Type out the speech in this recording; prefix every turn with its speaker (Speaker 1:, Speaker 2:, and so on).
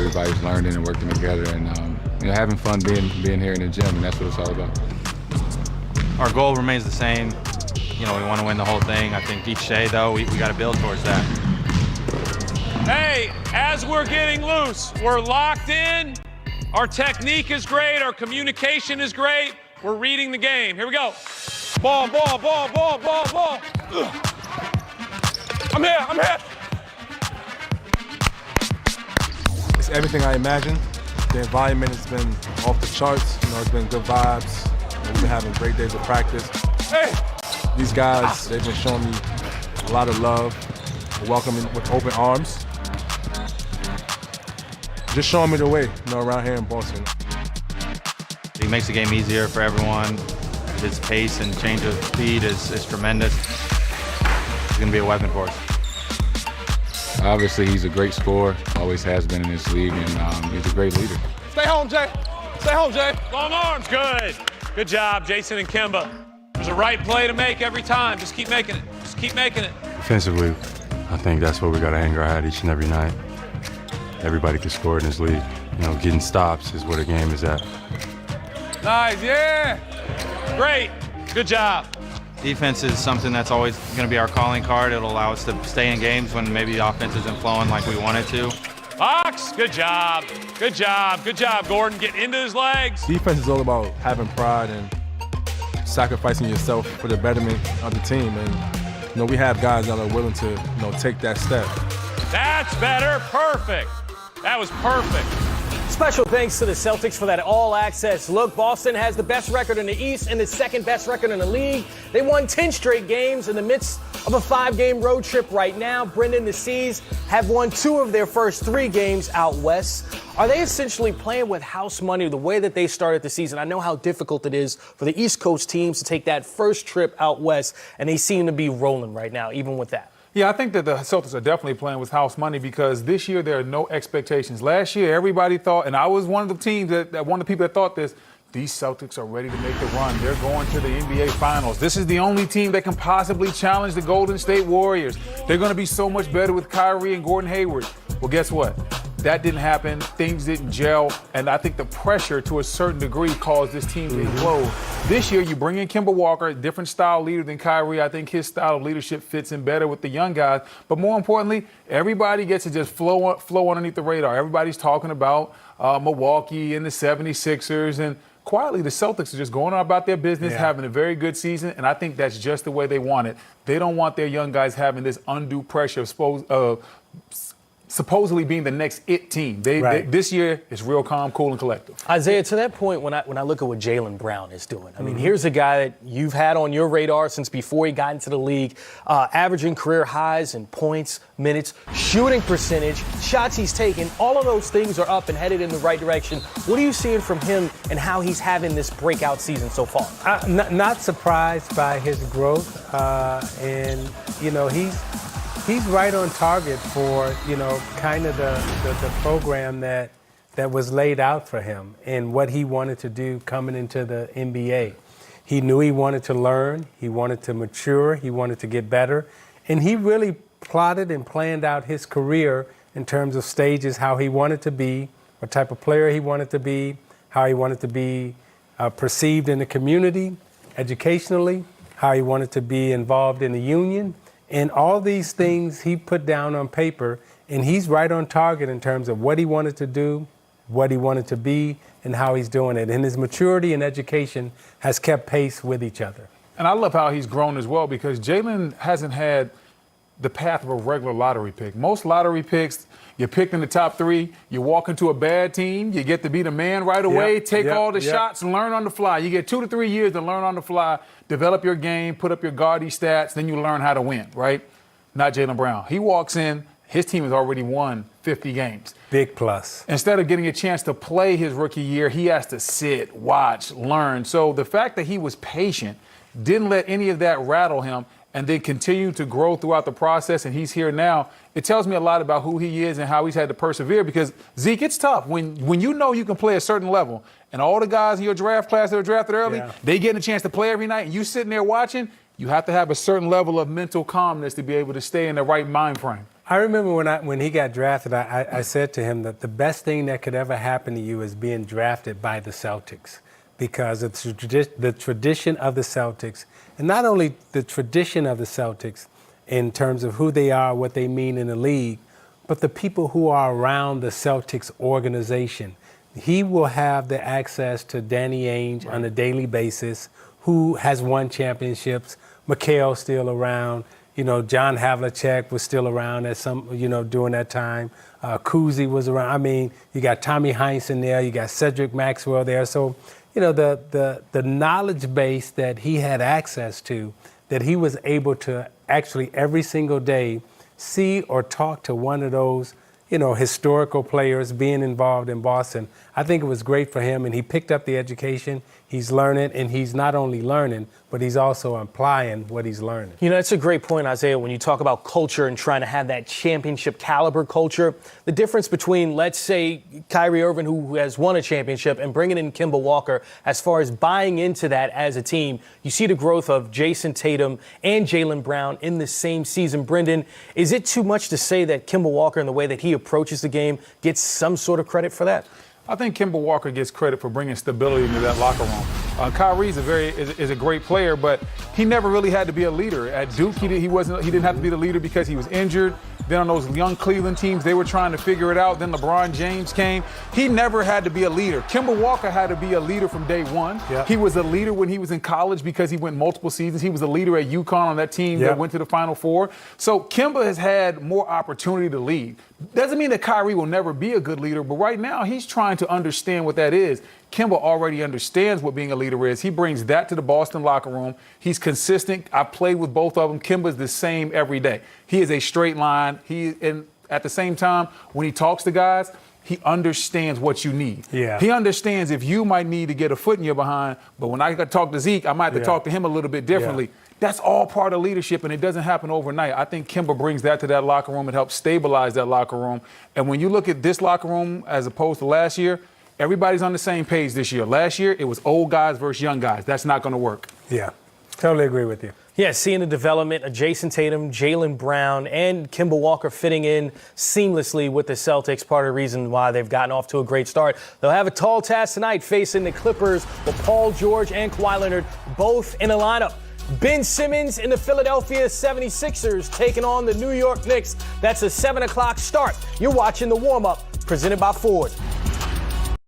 Speaker 1: everybody's learning and working together and having fun being here in the gym, and that's what it's all about.
Speaker 2: Our goal remains the same. We want to win the whole thing. I think each day, though, we got to build towards that.
Speaker 3: Hey, as we're getting loose, we're locked in. Our technique is great. Our communication is great. We're reading the game. Here we go. Ball, ball, ball, ball, ball, ball. I'm here.
Speaker 4: It's everything I imagined. The environment has been off the charts. It's been good vibes. We've been having great days of practice.
Speaker 3: Hey!
Speaker 4: These guys, they've been showing me a lot of love, welcoming with open arms. Just showing me the way, around here in Boston.
Speaker 2: He makes the game easier for everyone. His pace and change of speed is tremendous. He's going to be a weapon for us.
Speaker 1: Obviously, he's a great scorer, always has been in this league, and he's a great leader.
Speaker 3: Stay home, Jay. Stay home, Jay. Long arms, good. Good job, Jason and Kemba. There's a right play to make every time. Just keep making it. Just keep making it.
Speaker 5: Defensively, I think that's what we got to hang our hat each and every night. Everybody can score in this league. Getting stops is where the game is at.
Speaker 3: Nice, yeah. Great. Good job.
Speaker 2: Defense is something that's always going to be our calling card. It'll allow us to stay in games when maybe the offense isn't flowing like we want it to.
Speaker 3: Fox, good job. Good job. Good job, Gordon. Get into his legs.
Speaker 4: Defense is all about having pride and sacrificing yourself for the betterment of the team. And, we have guys that are willing to, take that step.
Speaker 3: That's better. Perfect. That was perfect.
Speaker 6: Special thanks to the Celtics for that all-access look. Boston has the best record in the East and the second best record in the league. They won 10 straight games in the midst of a 5-game road trip right now. Brendan, the C's have won 2 of their first 3 games out west. Are they essentially playing with house money the way that they started the season? I know how difficult it is for the East Coast teams to take that first trip out west, and they seem to be rolling right now, even with that.
Speaker 7: Yeah, I think that the Celtics are definitely playing with house money because this year there are no expectations. Last year, everybody thought, and I was one of the teams one of the people that thought this, these Celtics are ready to make the run. They're going to the NBA Finals. This is the only team that can possibly challenge the Golden State Warriors. They're going to be so much better with Kyrie and Gordon Hayward. Well, guess what? That didn't happen. Things didn't gel. And I think the pressure to a certain degree caused this team to implode. This year, you bring in Kemba Walker, a different style leader than Kyrie. I think his style of leadership fits in better with the young guys. But more importantly, everybody gets to just flow underneath the radar. Everybody's talking about Milwaukee and the 76ers. And quietly, the Celtics are just going on about their business, having a very good season. And I think that's just the way they want it. They don't want their young guys having this undue pressure of supposedly being the next it team. This year is real calm, cool, and collective.
Speaker 6: Isaiah, to that point, when I look at what Jaylen Brown is doing, I mean, here's a guy that you've had on your radar since before he got into the league, averaging career highs in points, minutes, shooting percentage, shots he's taken. All of those things are up and headed in the right direction. What are you seeing from him and how he's having this breakout season so far?
Speaker 8: Not surprised by his growth, and he's right on target for, kind of the program that was laid out for him and what he wanted to do coming into the NBA. He knew he wanted to learn, he wanted to mature, he wanted to get better, and he really plotted and planned out his career in terms of stages, how he wanted to be, what type of player he wanted to be, how he wanted to be perceived in the community, educationally, how he wanted to be involved in the union. And all these things he put down on paper, and he's right on target in terms of what he wanted to do, what he wanted to be, and how he's doing it. And his maturity and education has kept pace with each other.
Speaker 7: And I love how he's grown as well because Jaylen hasn't had the path of a regular lottery pick. Most lottery picks, you're picked in the top 3, you walk into a bad team, you get to be the man right away, take all the shots and learn on the fly. You get 2 to 3 years to learn on the fly, develop your game, put up your gaudy stats, then you learn how to win, right? Not Jaylen Brown. He walks in, his team has already won 50 games.
Speaker 8: Big plus.
Speaker 7: Instead of getting a chance to play his rookie year, he has to sit, watch, learn. So the fact that he was patient, didn't let any of that rattle him, and then continue to grow throughout the process, and he's here now, it tells me a lot about who he is and how he's had to persevere because, Zeke, it's tough. When you know you can play a certain level, and all the guys in your draft class that are drafted early, they getting a chance to play every night, and you sitting there watching, you have to have a certain level of mental calmness to be able to stay in the right mind frame.
Speaker 8: I remember when he got drafted, I said to him that the best thing that could ever happen to you is being drafted by the Celtics, because it's the tradition of the Celtics, and not only the tradition of the Celtics in terms of who they are, what they mean in the league, but the people who are around the Celtics organization. He will have the access to Danny Ainge on a daily basis, who has won championships. McHale's still around. You know, John Havlicek was still around at during that time. Cousy was around. I mean, you got Tommy Heinz in there. You got Cedric Maxwell there. So, you know, the knowledge base that he had access to, that he was able to actually every single day see or talk to one of those, you know, historical players being involved in Boston. I think it was great for him, and he picked up the education. He's learning, and he's not only learning, but he's also applying what he's learning.
Speaker 6: You know, that's a great point, Isiah, when you talk about culture and trying to have that championship caliber culture. The difference between, let's say, Kyrie Irving, who has won a championship, and bringing in Kemba Walker, as far as buying into that as a team, you see the growth of Jason Tatum and Jaylen Brown in the same season. Brendan, is it too much to say that Kemba Walker, in the way that he approaches the game, gets some sort of credit for that?
Speaker 7: I think Kemba Walker gets credit for bringing stability into that locker room. Kyrie's is a great player, but he never really had to be a leader. At Duke, he didn't have to be the leader because he was injured. Then on those young Cleveland teams, they were trying to figure it out. Then LeBron James came. He never had to be a leader. Kemba Walker had to be a leader from day one. Yep. He was a leader when he was in college because he went multiple seasons. He was a leader at UConn on that team that went to the Final Four. So Kemba has had more opportunity to lead. Doesn't mean that Kyrie will never be a good leader, but right now he's trying to understand what that is. Kemba already understands what being a leader is. He brings that to the Boston locker room. He's consistent. I played with both of them. Kemba's the same every day. He is a straight line. And at the same time, when he talks to guys, he understands what you need. Yeah. He understands if you might need to get a foot in your behind, but when I talk to Zeke, I might have to talk to him a little bit differently. Yeah. That's all part of leadership, and it doesn't happen overnight. I think Kemba brings that to that locker room and helps stabilize that locker room. And when you look at this locker room as opposed to last year, everybody's on the same page this year. Last year, it was old guys versus young guys. That's not going to work.
Speaker 8: Yeah, totally agree with you.
Speaker 6: Yeah, seeing the development of Jason Tatum, Jaylen Brown, and Kemba Walker fitting in seamlessly with the Celtics, part of the reason why they've gotten off to a great start. They'll have a tall task tonight facing the Clippers with Paul George and Kawhi Leonard both in the lineup. Ben Simmons in the Philadelphia 76ers taking on the New York Knicks. That's a 7 o'clock start. You're watching the warm-up presented by Ford.